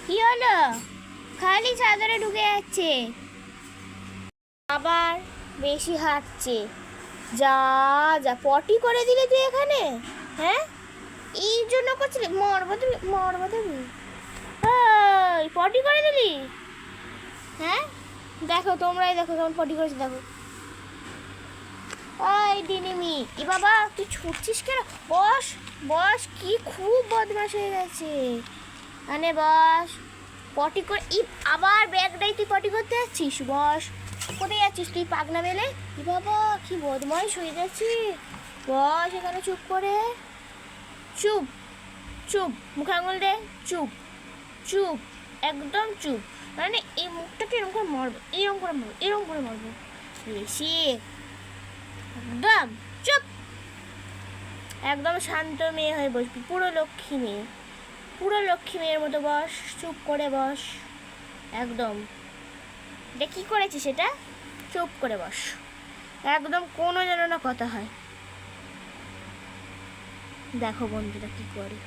কি হলো? খালি চাদরে ঢুকে যাচ্ছে, আবার বেশি হাঁটছে। যা যা পটি করে দিলে তুই এখানে, হ্যাঁ? এই জন্য করছিলি? মরবো তুমি, মরবো তুমি। পটি করে দিলি, হ্যাঁ? দেখো, তোমরাই দেখো কেমন পটি করেছে, দেখো। ওই ডিনিমি, এ বাবা তুই ছুটছিস কেন? বস বস, কি খুব বদমাশ হয়ে গেছে। মানে বস, পটি করে আবার ব্যাগটাই তুই পটি করতে যাচ্ছিস? বস, কোথায় যাচ্ছিস তুই পাগনা মেলে? এ বাবা কি বদমাইশ হয়ে গেছি। বস এখানে চুপ করে, চুপ চুপ, মুখে আঙুল দে, চুপ চুপ, একদম চুপ। মানে এই মুখটাকে এরকম করে মারবো, এরকম করে মারবো, এরকম করে মারবো বেশি। একদম চুপ, একদম শান্ত মেয়ে হয়ে বসবি, পুরো লক্ষ্মী মেয়ে, পুরো লক্ষ্মী মেয়ের মতো বস, চুপ করে বস একদম। এটা কী করেছিস সেটা? চুপ করে বস একদম, কোনো যেন না কথা হয়। দেখো বন্ধুরা কি করে।